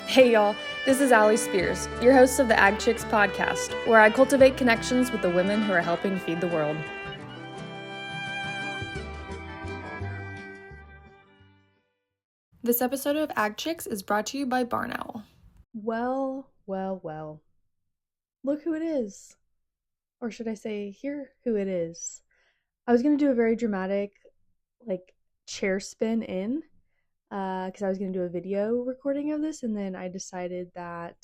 Hey y'all, this is Allie Spears, your host of the Ag Chicks podcast, where I cultivate connections with the women who are helping feed the world. This episode of Ag Chicks is brought to you by Barn Owl. Well. Look who it is. Or should I say, hear who it is. I was going to do a very dramatic, chair spin in, because I was going to do a video recording of this, and then I decided that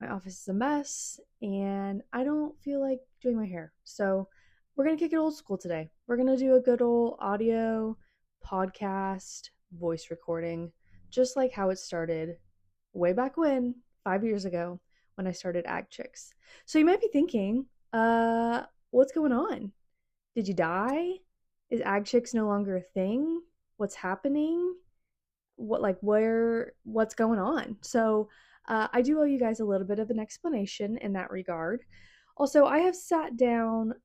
my office is a mess, and I don't feel like doing my hair. So we're going to kick it old school today. We're going to do a good old audio podcast voice recording, just like how it started way back when, 5 years ago, when I started Ag Chicks. So you might be thinking, what's going on? Did you die? Is Ag Chicks no longer a thing? What's happening? What's going on? So I do owe you guys a little bit of an explanation in that regard. Also, I have sat down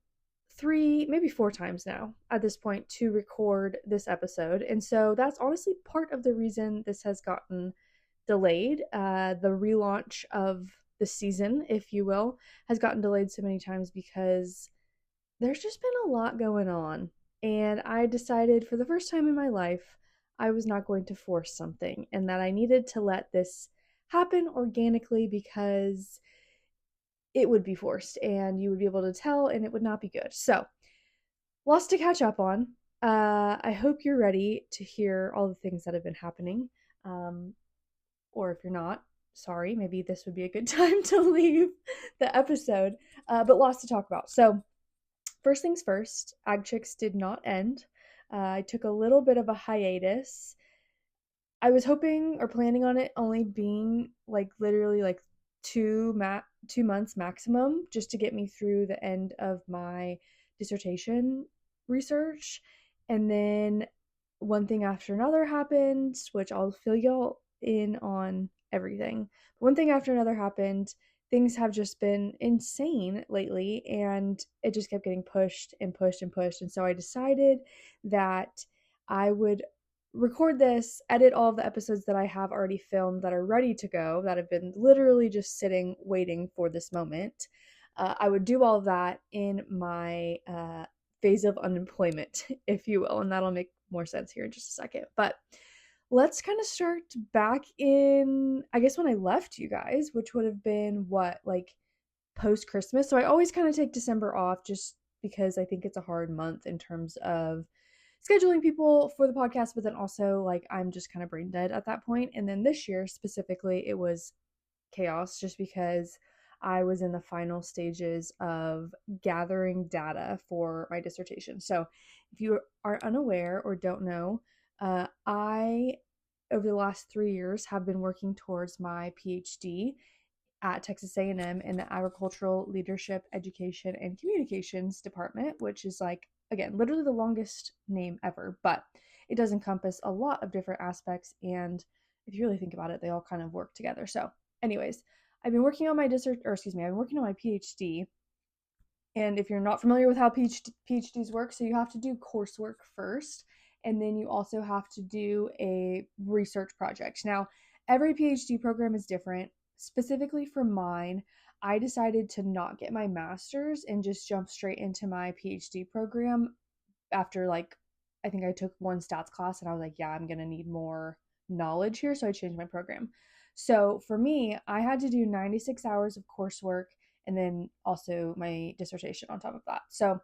3, maybe 4 times now at this point to record this episode. And so that's honestly part of the reason this has gotten delayed. The relaunch of the season, if you will, has gotten delayed so many times because there's just been a lot going on. And I decided for the first time in my life, I was not going to force something and that I needed to let this happen organically because it would be forced and you would be able to tell and it would not be good. So, lots to catch up on. I hope you're ready to hear all the things that have been happening. Um, or if you're not, sorry, maybe this would be a good time to leave the episode. But lots to talk about. So, first things first, Ag Chicks did not end. I took a little bit of a hiatus. I was hoping or planning on it only being literally 2 months maximum, just to get me through the end of my dissertation research. And then one thing after another happened, which I'll fill y'all in on everything. But one thing after another happened. Things have just been insane lately, and it just kept getting pushed and pushed and pushed. And so I decided that I would record this, edit all of the episodes that I have already filmed that are ready to go, that have been literally just sitting waiting for this moment. I would do all of that in my phase of unemployment, if you will, and that'll make more sense here in just a second. But let's kind of start back in, I guess, when I left you guys, which would have been post Christmas. So I always kind of take December off just because I think it's a hard month in terms of scheduling people for the podcast, but then also I'm just kind of brain dead at that point. And then this year specifically, it was chaos just because I was in the final stages of gathering data for my dissertation. So if you are unaware or don't know, I over the last 3 years have been working towards my Ph.D. at Texas A&M in the Agricultural Leadership, Education, and Communications Department, which is again, literally the longest name ever, but it does encompass a lot of different aspects. And if you really think about it, they all kind of work together. So, anyways, I've been working on my I've been working on my PhD. And if you're not familiar with how PhDs work, so you have to do coursework first, and then you also have to do a research project. Now, every PhD program is different. Specifically for mine, I decided to not get my master's and just jump straight into my PhD program after I think I took one stats class and I was like, yeah, I'm going to need more knowledge here. So I changed my program. So for me, I had to do 96 hours of coursework and then also my dissertation on top of that. So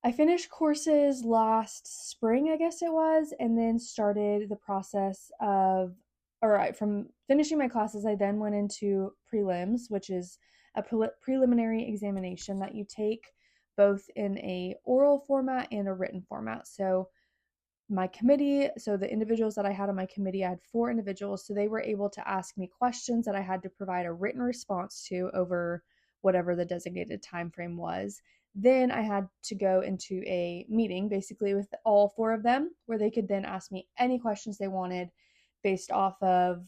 I finished courses last spring, I guess it was, and then started the process of, all right, from finishing my classes, I then went into prelims, which is a preliminary examination that you take both in a oral format and a written format. So my committee, so the individuals that I had on my committee, I had 4 individuals, so they were able to ask me questions that I had to provide a written response to over whatever the designated time frame was. Then I had to go into a meeting basically with all 4 of them where they could then ask me any questions they wanted based off of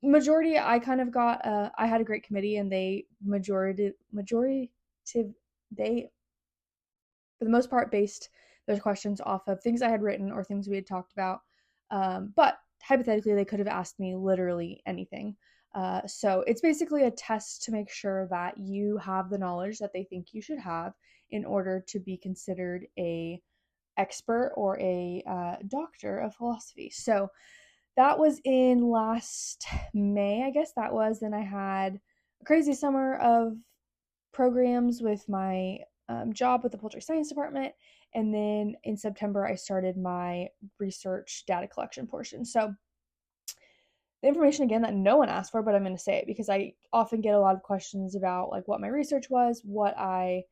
majority. I kind of got I had a great committee and they they for the most part based those questions off of things I had written or things we had talked about. But hypothetically, they could have asked me literally anything. So it's basically a test to make sure that you have the knowledge that they think you should have in order to be considered a expert or a doctor of philosophy. So that was in last May, I guess that was. Then I had a crazy summer of programs with my job with the poultry science department. And then in September, I started my research data collection portion. So the information again that no one asked for, but I'm going to say it because I often get a lot of questions about like what my research was, what I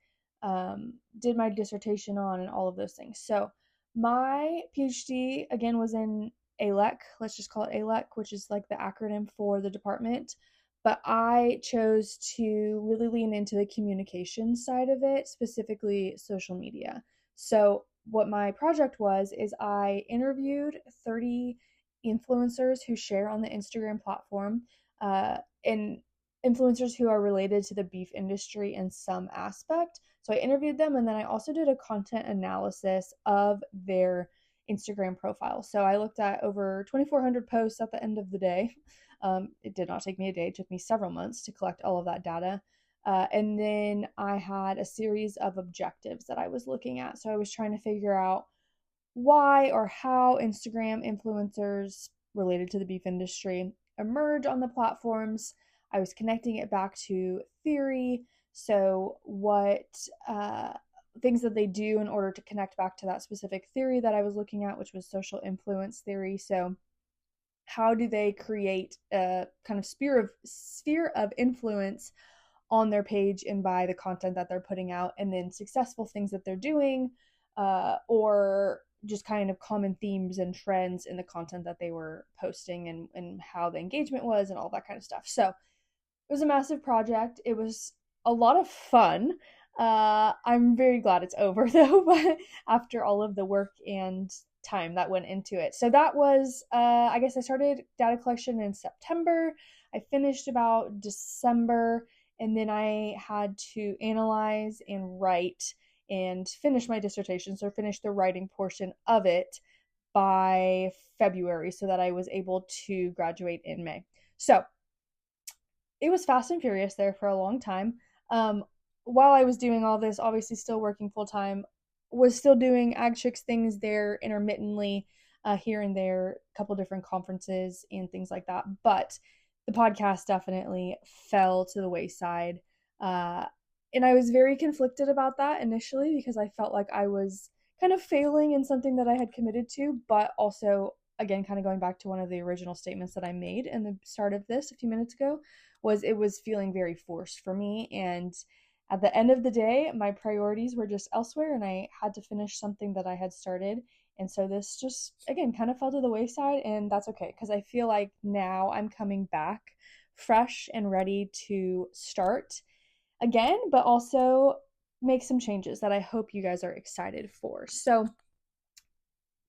did my dissertation on, and all of those things. So my PhD again was in ALEC. Let's just call it ALEC, which is like the acronym for the department. But I chose to really lean into the communication side of it, specifically social media. So what my project was is I interviewed 30 influencers who share on the Instagram platform, and influencers who are related to the beef industry in some aspect. So I interviewed them, and then I also did a content analysis of their Instagram profile. So I looked at over 2,400 posts at the end of the day. It did not take me a day, it took me several months to collect all of that data. And then I had a series of objectives that I was looking at. So I was trying to figure out why or how Instagram influencers related to the beef industry emerge on the platforms. I was connecting it back to theory. So, what things that they do in order to connect back to that specific theory that I was looking at, which was social influence theory. So, how do they create a kind of sphere of influence on their page and by the content that they're putting out, and then successful things that they're doing, or just kind of common themes and trends in the content that they were posting, and how the engagement was and all that kind of stuff. So it was a massive project. It was a lot of fun. I'm very glad it's over though, but after all of the work and time that went into it. So that was, I guess I started data collection in September. I finished about December, and then I had to analyze and write and finish my dissertation. So finish the writing portion of it by February so that I was able to graduate in May. So it was fast and furious there for a long time. While I was doing all this, obviously still working full time, was still doing AgChicks things there intermittently, here and there, a couple different conferences and things like that. But the podcast definitely fell to the wayside. And I was very conflicted about that initially because I felt like I was kind of failing in something that I had committed to, but also, again, kind of going back to one of the original statements that I made in the start of this a few minutes ago, was it was feeling very forced for me. And at the end of the day, my priorities were just elsewhere, and I had to finish something that I had started. And so this just, again, kind of fell to the wayside, and that's okay because I feel like now I'm coming back fresh and ready to start again, but also make some changes that I hope you guys are excited for. So,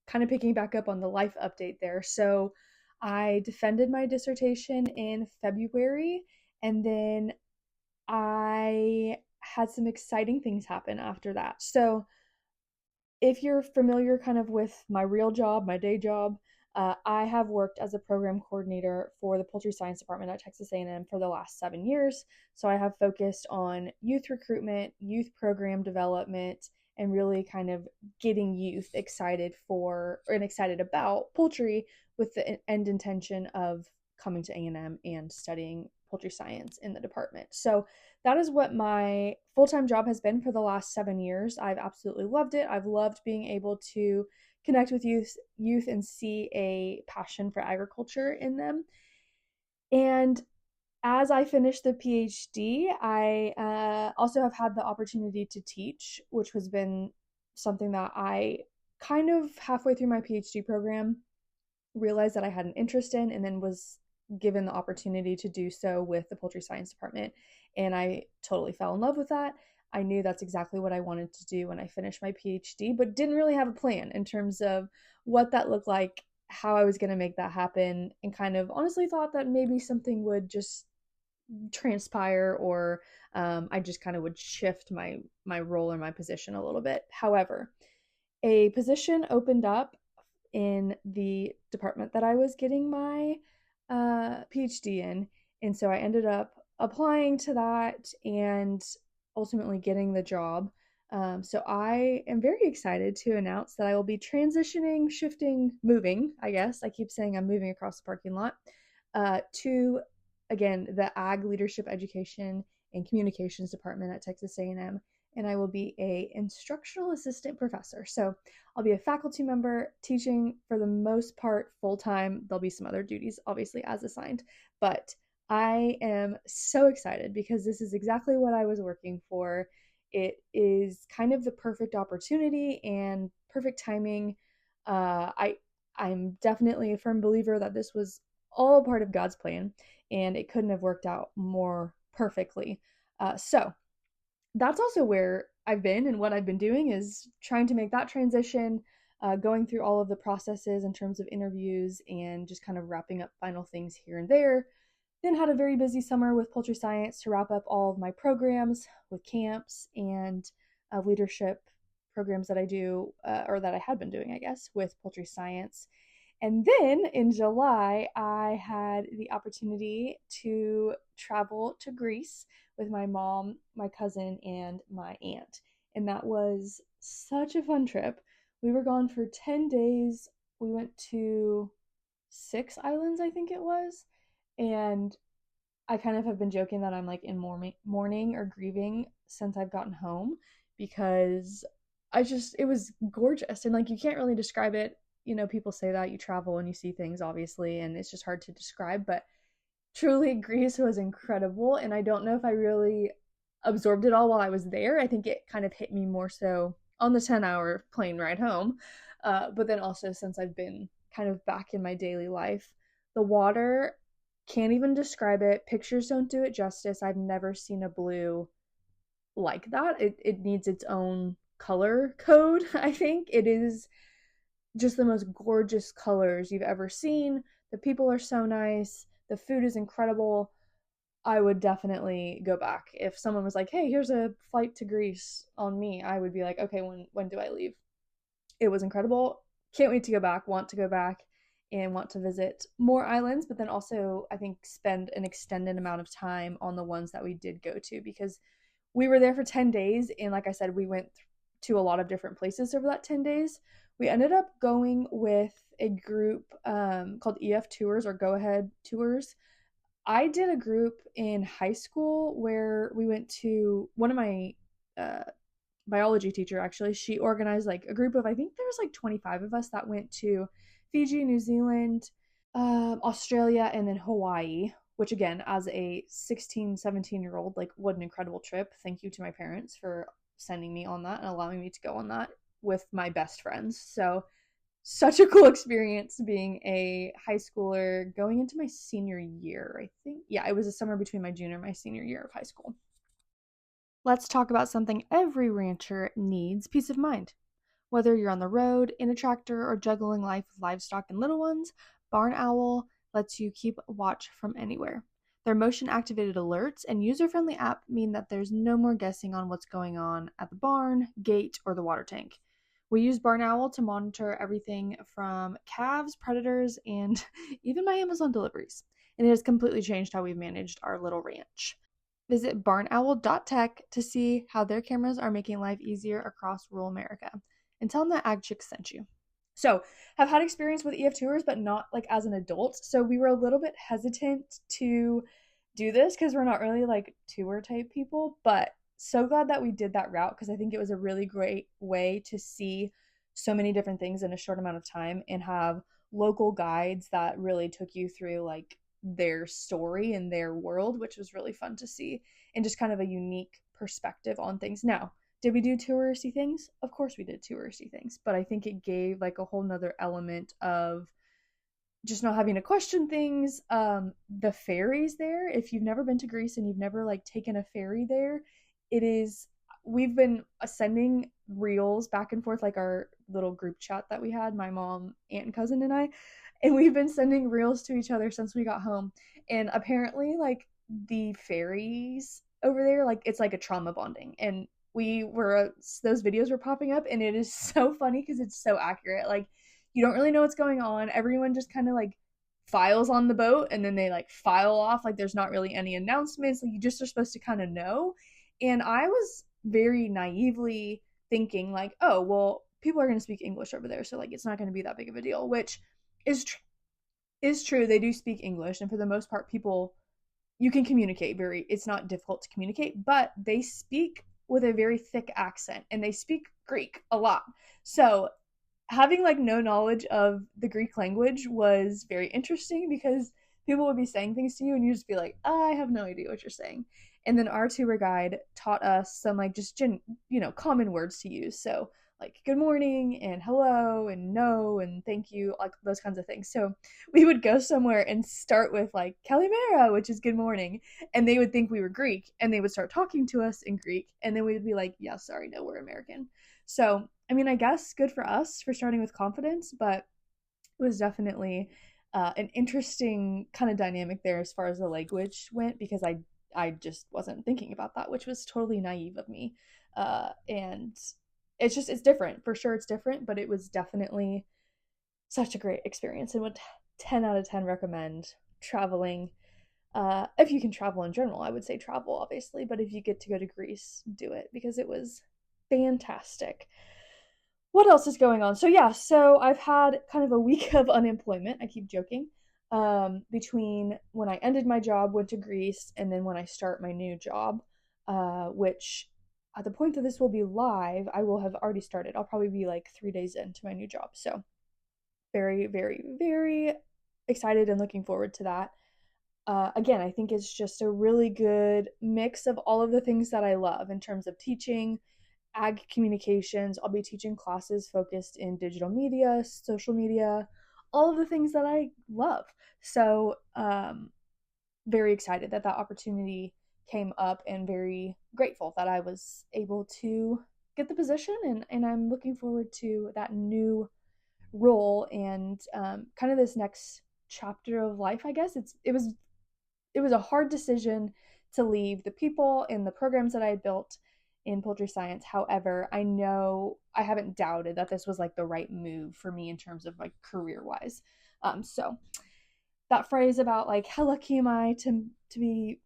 kind of picking back up on the life update there. So, I defended my dissertation in February, and then I had some exciting things happen after that. So, if you're familiar kind of with my real job, my day job, I have worked as a program coordinator for the poultry science department at Texas A&M for the last 7 years. So I have focused on youth recruitment, youth program development, and really kind of getting youth excited for and excited about poultry with the end intention of coming to A&M and studying poultry science in the department. So that is what my full-time job has been for the last 7 years. I've absolutely loved it. I've loved being able to connect with youth and see a passion for agriculture in them. And as I finished the PhD, I also have had the opportunity to teach, which has been something that I kind of halfway through my PhD program realized that I had an interest in, and then was given the opportunity to do so with the poultry science department. And I totally fell in love with that. I knew that's exactly what I wanted to do when I finished my PhD, but didn't really have a plan in terms of what that looked like, how I was going to make that happen, and kind of honestly thought that maybe something would just transpire, or I just kind of would shift my role or my position a little bit. However, a position opened up in the department that I was getting my Ph.D. in. And so I ended up applying to that and ultimately getting the job. So I am very excited to announce that I will be transitioning, shifting, moving, I guess. I keep saying I'm moving across the parking lot to, again, the Ag Leadership Education and Communications Department at Texas A&M. And I will be a instructional assistant professor. So I'll be a faculty member teaching for the most part full-time. There'll be some other duties, obviously, as assigned. But I am so excited because this is exactly what I was working for. It is kind of the perfect opportunity and perfect timing. I'm definitely a firm believer that this was all part of God's plan, and it couldn't have worked out more perfectly. So that's also where I've been, and what I've been doing is trying to make that transition, going through all of the processes in terms of interviews and just kind of wrapping up final things here and there. Then had a very busy summer with poultry science to wrap up all of my programs with camps and leadership programs that I do, or that I had been doing, I guess, with poultry science. And then in July, I had the opportunity to travel to Greece with my mom, my cousin, and my aunt. And that was such a fun trip. We were gone for 10 days. We went to 6 islands, I think it was. And I kind of have been joking that I'm like in mourning or grieving since I've gotten home because it was gorgeous. And like, you can't really describe it. You know, people say that you travel and you see things, obviously, and it's just hard to describe. But truly, Greece was incredible. And I don't know if I really absorbed it all while I was there. I think it kind of hit me more so on the 10-hour plane ride home. But then also since I've been kind of back in my daily life, the water, can't even describe it. Pictures don't do it justice. I've never seen a blue like that. It needs its own color code, I think. It is just the most gorgeous colors you've ever seen. The people are so nice. The food is incredible. I would definitely go back. If someone was like, "Hey, here's a flight to Greece on me," I would be like, "Okay, when do I leave?" It was incredible. Can't wait to go back. Want to go back and want to visit more islands, but then also I think spend an extended amount of time on the ones that we did go to, because we were there for 10 days, and like I said, we went to a lot of different places over that 10 days. We ended up going with a group called EF Tours, or Go Ahead Tours. I did a group in high school where we went to one of my uh, biology teacher, actually, she organized like a group of, I think there was like 25 of us that went to Fiji, New Zealand, Australia, and then Hawaii, which again, as a 16, 17-year-old, like, what an incredible trip. Thank you to my parents for sending me on that and allowing me to go on that with my best friends. So such a cool experience being a high schooler going into my senior year, I think. Yeah, it was a summer between my junior and my senior year of high school. Let's talk about something every rancher needs: peace of mind. Whether you're on the road, in a tractor, or juggling life with livestock and little ones, Barn Owl lets you keep watch from anywhere. Their motion activated alerts and user friendly app mean that there's no more guessing on what's going on at the barn, gate, or the water tank. We use Barn Owl to monitor everything from calves, predators, and even my Amazon deliveries. And it has completely changed how we've managed our little ranch. Visit barnowl.tech to see how their cameras are making life easier across rural America. And tell them that Ag Chicks sent you. So, have had experience with EF Tours, but not like as an adult. So we were a little bit hesitant to do this because we're not really like tour type people. But so glad that we did that route, because I think it was a really great way to see so many different things in a short amount of time and have local guides that really took you through like their story and their world, which was really fun to see, and just kind of a unique perspective on things. Now, did we do touristy things? Of course we did touristy things, but I think it gave like a whole nother element of just not having to question things. The ferries there, if you've never been to Greece and you've never like taken a ferry there, it is, we've been sending reels back and forth, like our little group chat that we had, my mom, aunt, and cousin, and I, and we've been sending reels to each other since we got home. And apparently, like, the ferries over there, like, it's like a trauma bonding. And those videos were popping up, and it is so funny because it's so accurate. Like, you don't really know what's going on. Everyone just kind of like files on the boat and then they like file off. Like there's not really any announcements. Like you just are supposed to kind of know. And I was very naively thinking like, oh, well, people are going to speak English over there, so like it's not going to be that big of a deal, which is true. They do speak English, and for the most part, people you can communicate very. It's not difficult to communicate, but they speak with a very thick accent, and they speak Greek a lot. So having like no knowledge of the Greek language was very interesting because people would be saying things to you and you just be like, I have no idea what you're saying. And then our tour guide taught us some like just common words to use. So like good morning and hello and no and thank you, like those kinds of things. So we would go somewhere and start with like Kalimera, which is good morning, and they would think we were Greek and they would start talking to us in Greek, and then we would be like, yeah, sorry, no, we're American. So I mean, I guess good for us for starting with confidence, but it was definitely an interesting kind of dynamic there as far as the language went, because I just wasn't thinking about that, which was totally naive of me. And it's different for sure. It's different, but it was definitely such a great experience and would 10 out of 10 recommend traveling. If you can travel in general, I would say travel, obviously, but if you get to go to Greece, do it because it was fantastic. What else is going on? So yeah, so I've had kind of a week of unemployment. I keep joking. Between when I ended my job, went to Greece, and then when I start my new job, which at the point that this will be live, I will have already started. I'll probably be like 3 days into my new job. So very, very, very excited and looking forward to that. Again, I think it's just a really good mix of all of the things that I love in terms of teaching, ag communications. I'll be teaching classes focused in digital media, social media, all of the things that I love. So very excited that opportunity came up and very grateful that I was able to get the position, and I'm looking forward to that new role and kind of this next chapter of life, I guess. It was a hard decision to leave the people and the programs that I had built in poultry science. However, I know I haven't doubted that this was like the right move for me in terms of like career wise. So that phrase about like how lucky am I to be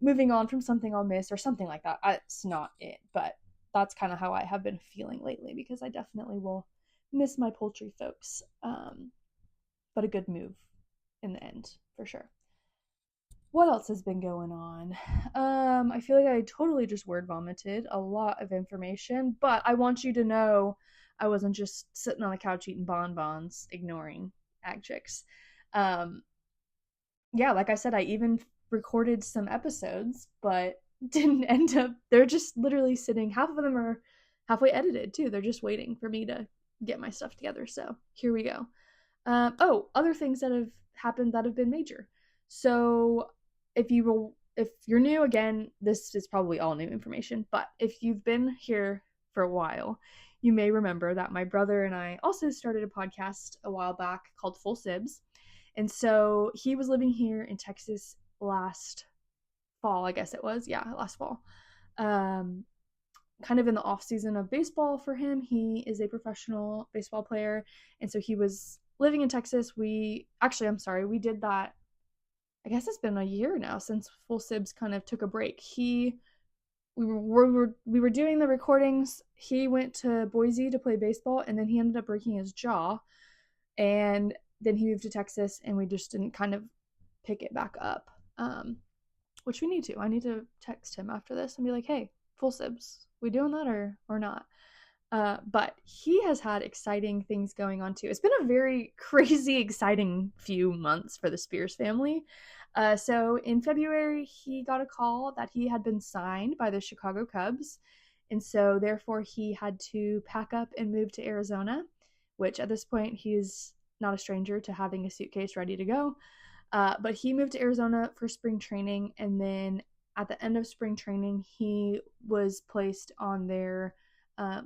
moving on from something I'll miss or something like that. It's not it, but that's kind of how I have been feeling lately, because I definitely will miss my poultry folks. But a good move in the end for sure. What else has been going on? I feel like I totally just word vomited a lot of information, but I want you to know I wasn't just sitting on the couch eating bonbons, ignoring Ag Chicks. Yeah, like I said, I even recorded some episodes, but didn't end up. They're just literally sitting. Half of them are halfway edited too. They're just waiting for me to get my stuff together. So here we go. Other things that have happened that have been major. So if you're new, again, this is probably all new information, but if you've been here for a while, you may remember that my brother and I also started a podcast a while back called Full Sibs. And so he was living here in Texas last fall, I guess it was. Yeah, last fall. Kind of in the off season of baseball for him. He is a professional baseball player. And so he was living in Texas. We did that. I guess it's been a year now since Full Sibs kind of took a break. We were doing the recordings. He went to Boise to play baseball, and then he ended up breaking his jaw. And then he moved to Texas, and we just didn't kind of pick it back up, which we need to. I need to text him after this and be like, hey, Full Sibs, we doing that or not? But he has had exciting things going on too. It's been a very crazy, exciting few months for the Spears family. So in February, he got a call that he had been signed by the Chicago Cubs. And so therefore he had to pack up and move to Arizona, which at this point he's not a stranger to having a suitcase ready to go. But he moved to Arizona for spring training. And then at the end of spring training, he was placed on their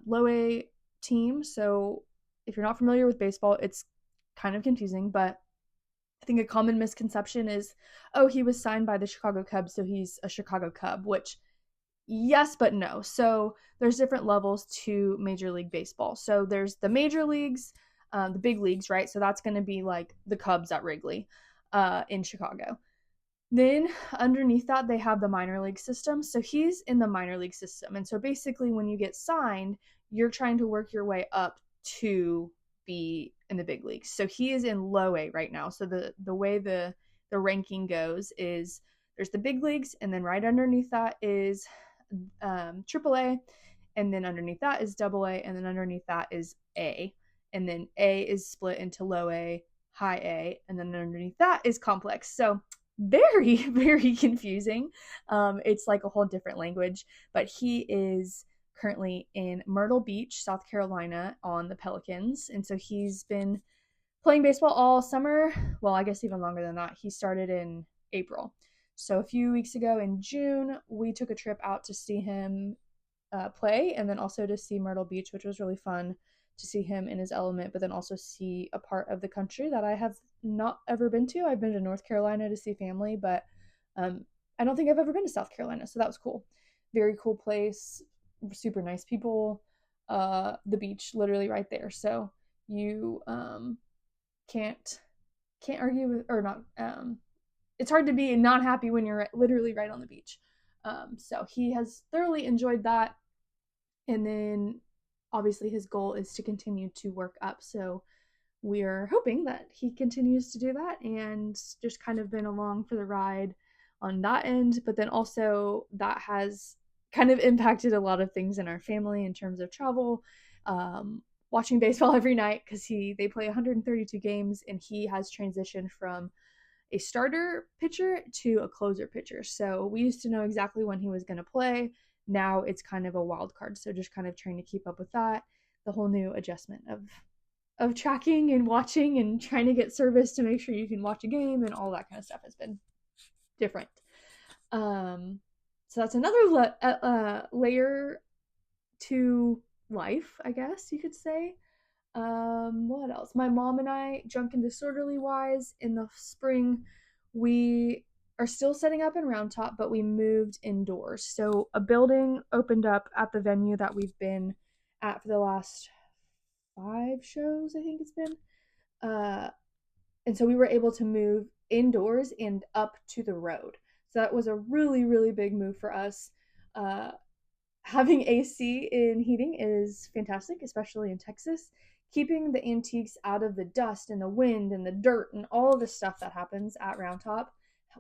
low A team. So if you're not familiar with baseball, it's kind of confusing, but I think a common misconception is, oh, he was signed by the Chicago Cubs, so he's a Chicago Cub, which yes, but no. So there's different levels to Major League Baseball. So there's the major leagues, the big leagues, right? So that's going to be like the Cubs at Wrigley in Chicago. Then underneath that, they have the minor league system. So he's in the minor league system. And so basically, when you get signed, you're trying to work your way up to be in the big leagues. So he is in low A right now. So the way the ranking goes is there's the big leagues, and then right underneath that is triple A, and then underneath that is double A, and then underneath that is A. And then A is split into low A, high A, and then underneath that is complex. So very, very confusing. It's like a whole different language, but he is currently in Myrtle Beach, South Carolina on the Pelicans. And so he's been playing baseball all summer. Well, I guess even longer than that. He started in April. So a few weeks ago in June, we took a trip out to see him play, and then also to see Myrtle Beach, which was really fun to see him in his element, but then also see a part of the country that I have not ever been to. I've been to North Carolina to see family, but I don't think I've ever been to South Carolina, so that was cool. Very cool place, super nice people. The beach literally right there, so you can't argue with, or not. It's hard to be not happy when you're literally right on the beach. So he has thoroughly enjoyed that, and then obviously his goal is to continue to work up. So we're hoping that he continues to do that and just kind of been along for the ride on that end. But then also that has kind of impacted a lot of things in our family in terms of travel, watching baseball every night, because they play 132 games, and he has transitioned from a starter pitcher to a closer pitcher. So we used to know exactly when he was going to play. Now it's kind of a wild card. So just kind of trying to keep up with that. The whole new adjustment of tracking and watching and trying to get service to make sure you can watch a game and all that kind of stuff has been different. So that's another layer to life, I guess you could say. What else? My mom and I, Drunk and Disorderly wise, in the spring, we are still setting up in Round Top, but we moved indoors. So a building opened up at the venue that we've been at for the last 5 shows, I think it's been. And so we were able to move indoors and up to the road. So that was a really, really big move for us. Having AC in heating is fantastic, especially in Texas. Keeping the antiques out of the dust and the wind and the dirt and all the stuff that happens at Round Top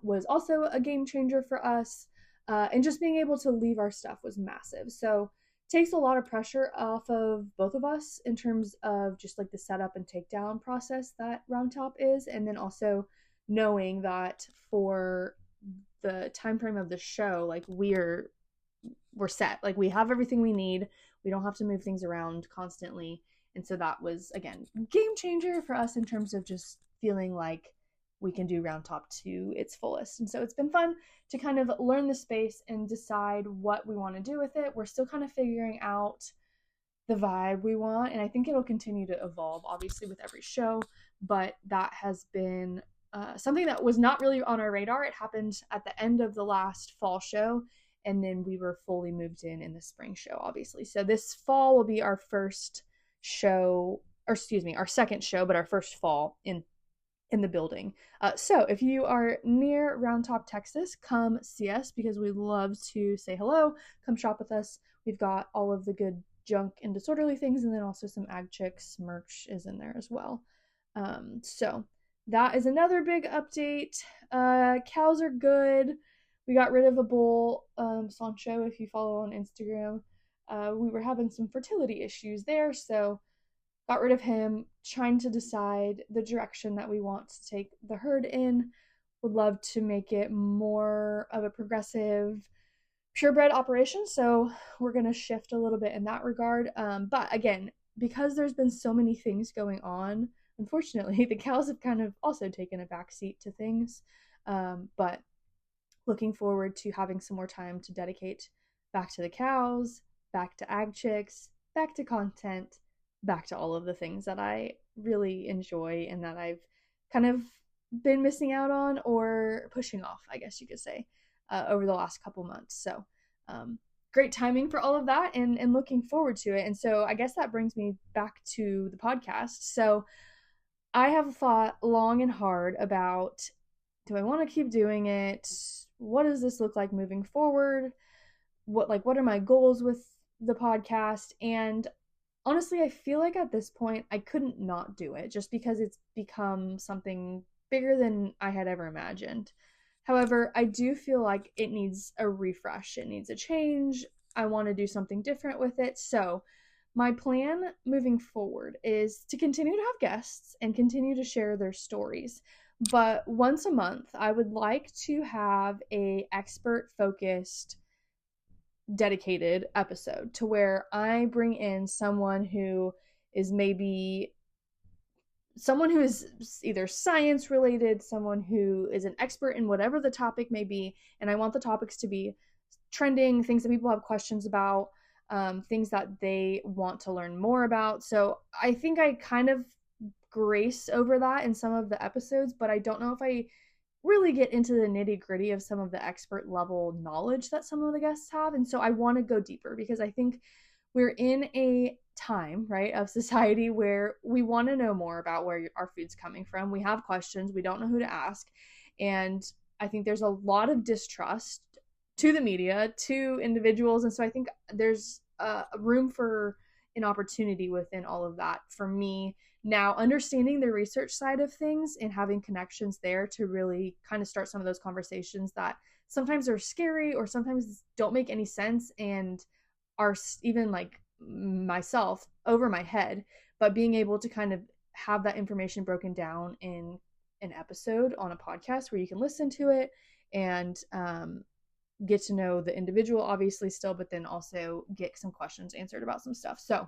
was also a game changer for us. And just being able to leave our stuff was massive. So it takes a lot of pressure off of both of us in terms of just like the setup and takedown process that Round Top is. And then also knowing that for the time frame of the show, like we're set. Like we have everything we need. We don't have to move things around constantly. And so that was, again, game changer for us in terms of just feeling like we can do Round Top to its fullest. And so it's been fun to kind of learn the space and decide what we want to do with it. We're still kind of figuring out the vibe we want, and I think it'll continue to evolve, obviously, with every show. But that has been something that was not really on our radar. It happened at the end of the last fall show, and then we were fully moved in the spring show, obviously. So this fall will be our first show, or excuse me, our second show, but our first fall in the building. So if you are near Round Top, Texas, come see us, because we'd love to say hello. Come shop with us. We've got all of the good junk and disorderly things, and then also some Ag Chicks merch is in there as well. So that is another big update. Cows are good. We got rid of a bull, Sancho, if you follow on Instagram. We were having some fertility issues there, so got rid of him, trying to decide the direction that we want to take the herd in. Would love to make it more of a progressive, purebred operation, so we're going to shift a little bit in that regard. But again, because there's been so many things going on, unfortunately, the cows have kind of also taken a backseat to things. But looking forward to having some more time to dedicate back to the cows, back to Ag Chicks, back to content, back to all of the things that I really enjoy and that I've kind of been missing out on or pushing off, I guess you could say, over the last couple months. So great timing for all of that, and looking forward to it. And so I guess that brings me back to the podcast. So I have thought long and hard about, do I want to keep doing it? What does this look like moving forward? What are my goals with the podcast? And honestly, I feel like at this point I couldn't not do it, just because it's become something bigger than I had ever imagined. However, I do feel like it needs a refresh. It needs a change. I want to do something different with it. So my plan moving forward is to continue to have guests and continue to share their stories. But once a month, I would like to have a expert focused dedicated episode, to where I bring in someone who is either science related, someone who is an expert in whatever the topic may be. And I want the topics to be trending, things that people have questions about, things that they want to learn more about. So I think I kind of grace over that in some of the episodes, but I don't know if I really get into the nitty gritty of some of the expert level knowledge that some of the guests have. And so I want to go deeper, because I think we're in a time, right, of society where we want to know more about where our food's coming from. We have questions, we don't know who to ask. And I think there's a lot of distrust to the media, to individuals. And so I think there's room for an opportunity within all of that for me now, understanding the research side of things and having connections there to really kind of start some of those conversations that sometimes are scary or sometimes don't make any sense and are even like myself over my head. But being able to kind of have that information broken down in an episode on a podcast where you can listen to it and get to know the individual, obviously, still, but then also get some questions answered about some stuff. So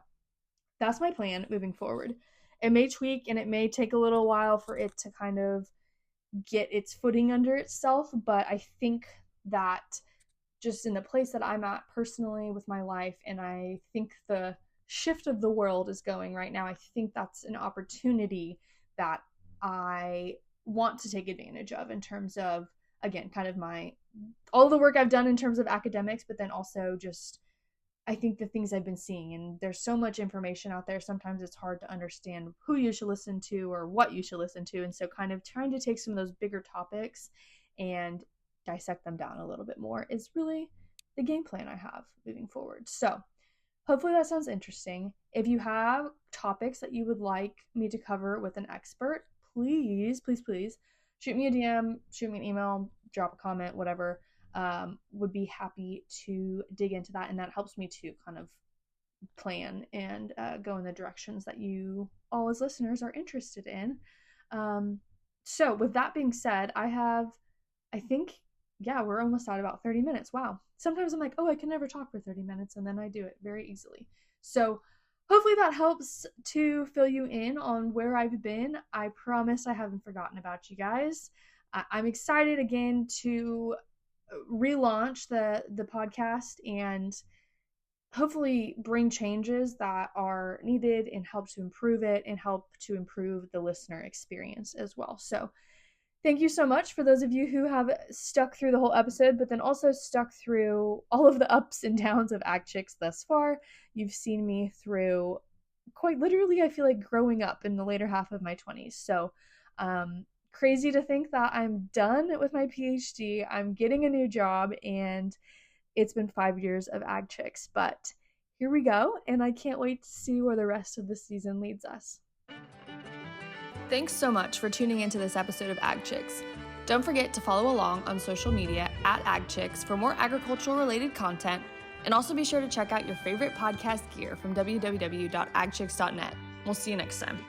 that's my plan moving forward. It may tweak and it may take a little while for it to kind of get its footing under itself, but I think that just in the place that I'm at personally with my life, and I think the shift of the world is going right now, I think that's an opportunity that I want to take advantage of in terms of, again, kind of all the work I've done in terms of academics, but then also just I think the things I've been seeing. And there's so much information out there, sometimes it's hard to understand who you should listen to or what you should listen to. And so kind of trying to take some of those bigger topics and dissect them down a little bit more is really the game plan I have moving forward. So hopefully that sounds interesting. If you have topics that you would like me to cover with an expert, please shoot me a DM, shoot me an email, drop a comment, whatever. Would be happy to dig into that, and that helps me to kind of plan and go in the directions that you all as listeners are interested in. So with that being said, we're almost at about 30 minutes. Wow. Sometimes I'm like, oh, I can never talk for 30 minutes, and then I do it very easily. So hopefully that helps to fill you in on where I've been. I promise I haven't forgotten about you guys. I'm excited again to relaunch the podcast and hopefully bring changes that are needed and help to improve it and help to improve the listener experience as well. So thank you so much for those of you who have stuck through the whole episode, but then also stuck through all of the ups and downs of Ag Chicks thus far. You've seen me through quite literally, I feel like, growing up in the later half of my 20s. So crazy to think that I'm done with my Ph.D. I'm getting a new job, and it's been 5 years of Ag Chicks, but here we go, and I can't wait to see where the rest of the season leads us. Thanks so much for tuning into this episode of Ag Chicks. Don't forget to follow along on social media at Ag Chicks for more agricultural related content, and also be sure to check out your favorite podcast gear from www.agchicks.net. We'll see you next time.